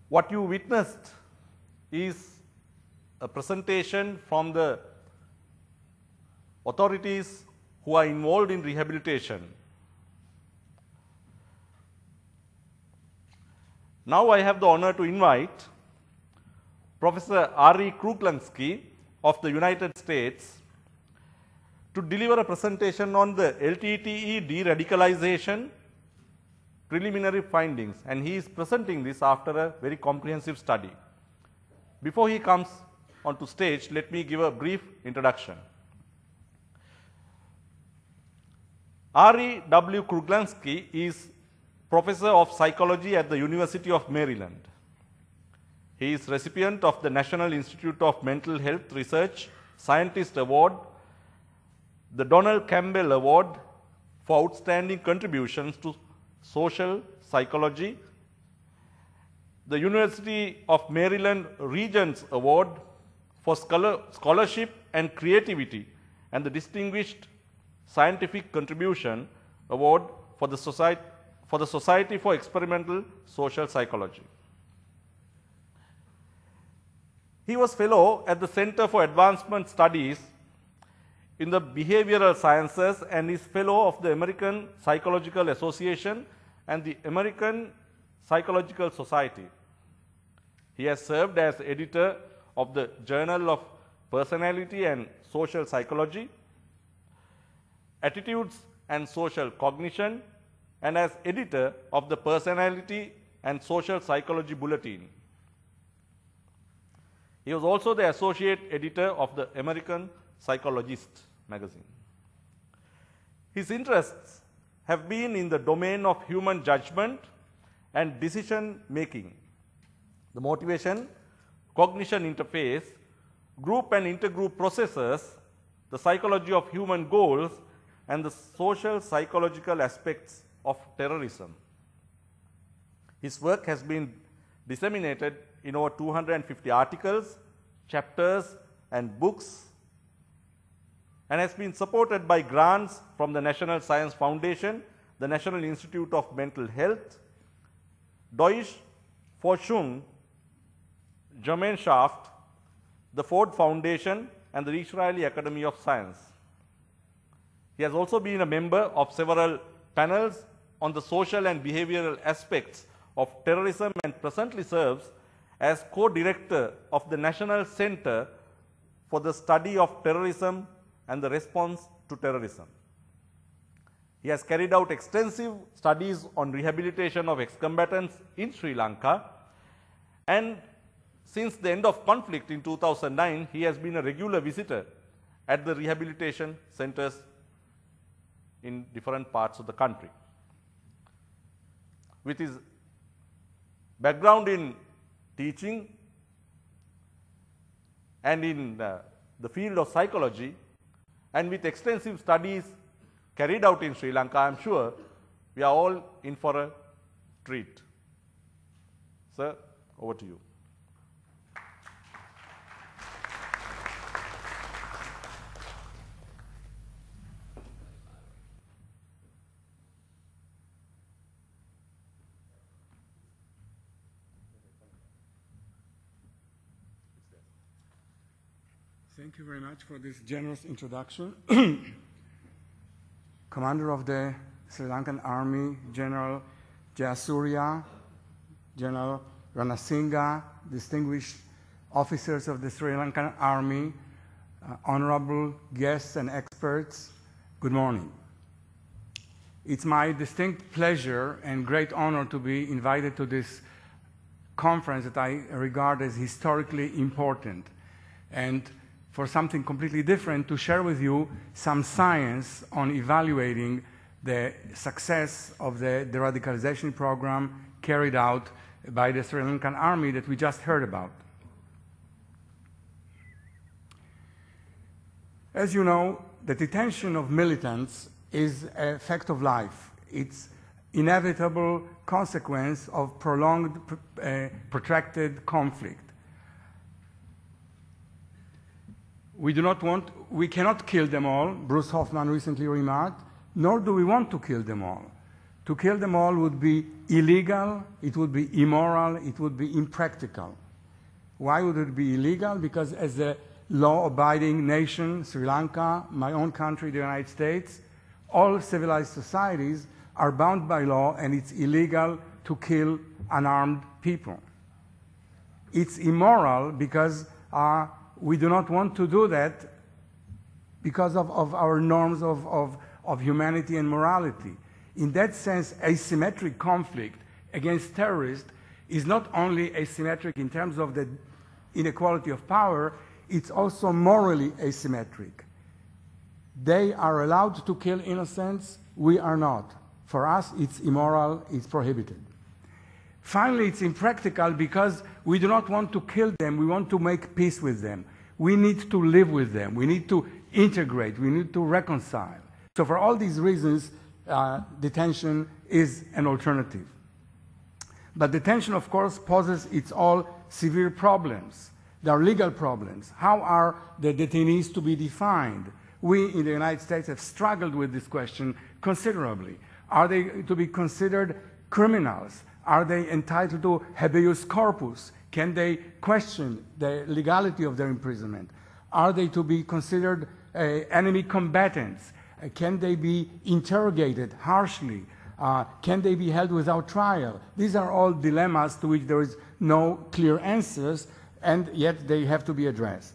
What you witnessed is a presentation from the authorities who are involved in rehabilitation. Now I have the honor to invite Professor Arie Kruglanski of the United States to deliver a presentation on the LTTE deradicalization preliminary findings, and he is presenting this after a very comprehensive study. Before he comes onto stage, let me give a brief introduction. Arie W. Kruglanski is Professor of Psychology at the University of Maryland. He is recipient of the National Institute of Mental Health Research Scientist Award, the Donald Campbell Award for outstanding contributions to social psychology, the University of Maryland Regents Award for scholarship and creativity, and the Distinguished Scientific Contribution Award for the Society for Experimental Social Psychology. He was fellow at the Center for Advancement Studies in the Behavioral Sciences and is fellow of the American Psychological Association and the American Psychological Society. He has served as editor of the Journal of Personality and Social Psychology, Attitudes and Social Cognition, and as editor of the Personality and Social Psychology Bulletin. He was also the associate editor of the American Psychologist magazine. His interests have been in the domain of human judgment and decision making, the motivation, cognition interface, group and intergroup processes, the psychology of human goals, and the social psychological aspects of terrorism. His work has been disseminated in over 250 articles, chapters, and books, and has been supported by grants from the National Science Foundation, the National Institute of Mental Health, Deutsche Forschung Gemeinschaft, the Ford Foundation, and the Israeli Academy of Science. He has also been a member of several panels on the social and behavioral aspects of terrorism and presently serves as co-director of the National Center for the Study of Terrorism and the Response to Terrorism. He has carried out extensive studies on rehabilitation of ex-combatants in Sri Lanka, and since the end of conflict in 2009, he has been a regular visitor at the rehabilitation centers in different parts of the country. With his background in teaching and in the field of psychology, and with extensive studies carried out in Sri Lanka, I am sure we are all in for a treat. Sir, over to you. Thank you very much for this generous introduction. Commander of the Sri Lankan Army, General Jayasuriya, General Ranasinghe, distinguished officers of the Sri Lankan Army, honorable guests and experts, good morning. It's my distinct pleasure and great honor to be invited to this conference that I regard as historically important, and for something completely different, to share with you some science on evaluating the success of the deradicalization program carried out by the Sri Lankan Army that we just heard about. As you know, the detention of militants is a fact of life. It's inevitable consequence of prolonged, protracted conflict. We cannot kill them all, Bruce Hoffman recently remarked, nor do we want to kill them all. To kill them all would be illegal, it would be immoral, it would be impractical. Why would it be illegal? Because as a law-abiding nation, Sri Lanka, my own country, the United States, all civilized societies are bound by law, and it's illegal to kill unarmed people. It's immoral because we do not want to do that because of our norms of humanity and morality. In that sense, asymmetric conflict against terrorists is not only asymmetric in terms of the inequality of power, it's also morally asymmetric. They are allowed to kill innocents, we are not. For us, it's immoral, it's prohibited. Finally, it's impractical because we do not want to kill them, we want to make peace with them. We need to live with them, we need to integrate, we need to reconcile. So for all these reasons, detention is an alternative. But detention, of course, poses its own severe problems. There are legal problems. How are the detainees to be defined? We in the United States have struggled with this question considerably. Are they to be considered criminals? Are they entitled to habeas corpus? Can they question the legality of their imprisonment? Are they to be considered enemy combatants? Can they be interrogated harshly? Can they be held without trial? These are all dilemmas to which there is no clear answers, and yet they have to be addressed.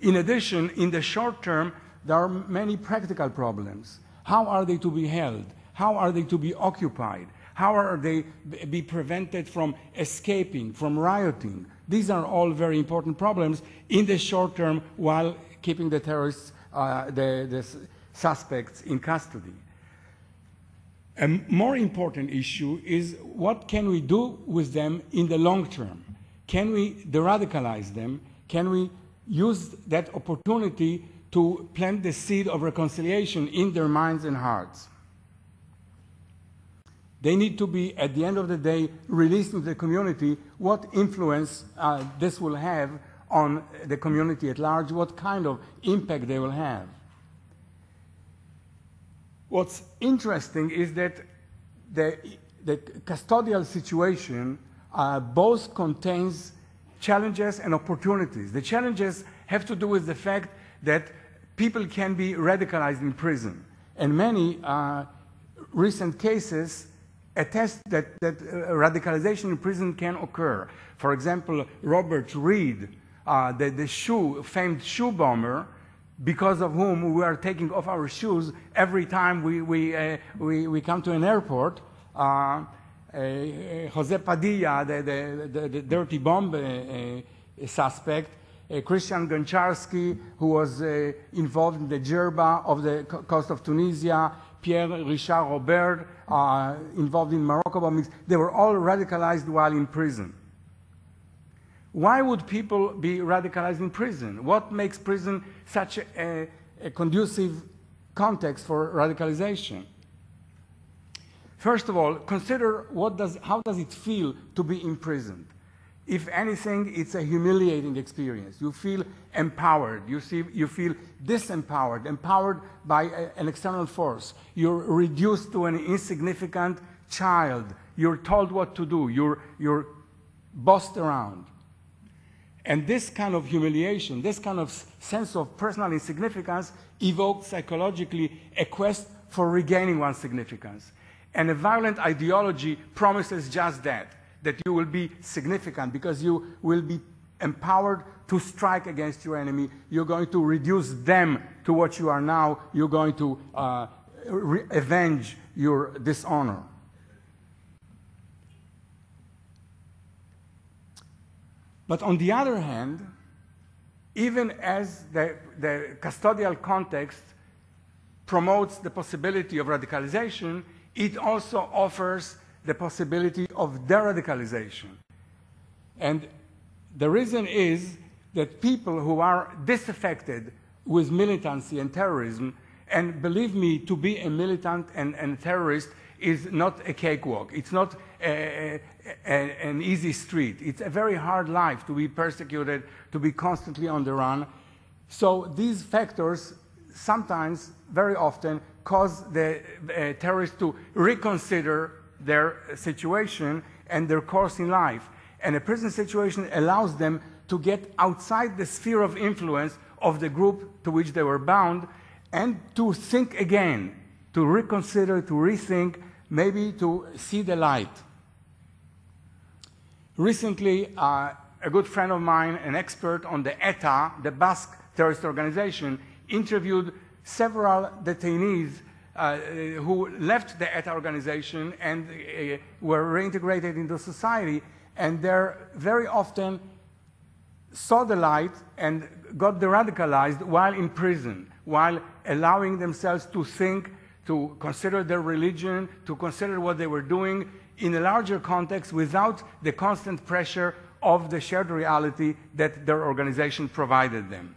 In addition, in the short term, there are many practical problems. How are they to be held? How are they to be occupied? How are they be prevented from escaping, from rioting? These are all very important problems in the short term while keeping the terrorists, the suspects in custody. A more important issue is what can we do with them in the long term? Can we deradicalize them? Can we use that opportunity to plant the seed of reconciliation in their minds and hearts? They need to be, at the end of the day, released into the community. What influence this will have on the community at large, what kind of impact they will have. What's interesting is that the custodial situation both contains challenges and opportunities. The challenges have to do with the fact that people can be radicalized in prison. And many recent cases attest that radicalization in prison can occur. For example, Robert Reed, the famed shoe bomber, because of whom we are taking off our shoes every time we come to an airport. Jose Padilla, the dirty bomb suspect, Christian Goncharski, who was involved in the Djerba of the coast of Tunisia, Pierre Richard Robert, involved in Morocco bombings. They were all radicalized while in prison. Why would people be radicalized in prison? What makes prison such a conducive context for radicalization? First of all, consider how does it feel to be imprisoned? If anything, it's a humiliating experience. You feel empowered. You feel disempowered, empowered by an external force. You're reduced to an insignificant child. You're told what to do. You're bossed around. And this kind of humiliation, this kind of sense of personal insignificance evokes psychologically a quest for regaining one's significance. And a violent ideology promises just that you will be significant because you will be empowered to strike against your enemy. You're going to reduce them to what you are now. You're going to avenge your dishonor. But on the other hand, even as the custodial context promotes the possibility of radicalization, it also offers the possibility of deradicalization. And the reason is that people who are disaffected with militancy and terrorism, and believe me, to be a militant and a terrorist is not a cakewalk. It's not an easy street. It's a very hard life to be persecuted, to be constantly on the run. So these factors sometimes, very often, cause the terrorists to reconsider their situation and their course in life. And a prison situation allows them to get outside the sphere of influence of the group to which they were bound and to think again, to reconsider, to rethink, maybe to see the light. Recently, a good friend of mine, an expert on the ETA, the Basque terrorist organization, interviewed several detainees who left the ETA organization and were reintegrated into society, and they very often saw the light and got deradicalized while in prison, while allowing themselves to think, to consider their religion, to consider what they were doing in a larger context without the constant pressure of the shared reality that their organization provided them.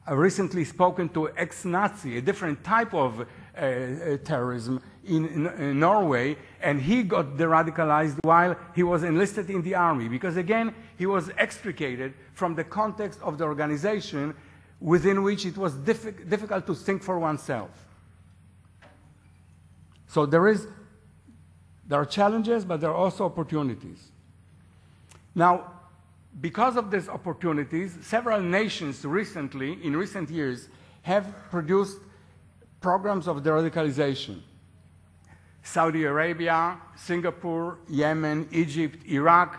I've recently spoken to ex-Nazi, a different type of terrorism in Norway, and he got deradicalized while he was enlisted in the army, because again, he was extricated from the context of the organization within which it was difficult to think for oneself. So there are challenges, but there are also opportunities. Now, because of these opportunities, several nations recently, in recent years, have produced programs of deradicalization. Saudi Arabia, Singapore, Yemen, Egypt, Iraq.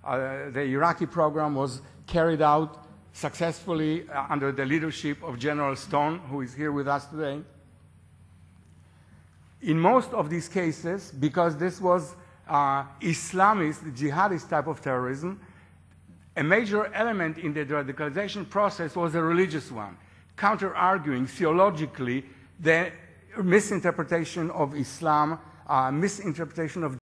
The Iraqi program was carried out successfully under the leadership of General Stone, who is here with us today. In most of these cases, because this was Islamist, jihadist type of terrorism, a major element in the deradicalization process was a religious one, counter-arguing theologically the misinterpretation of Islam, misinterpretation of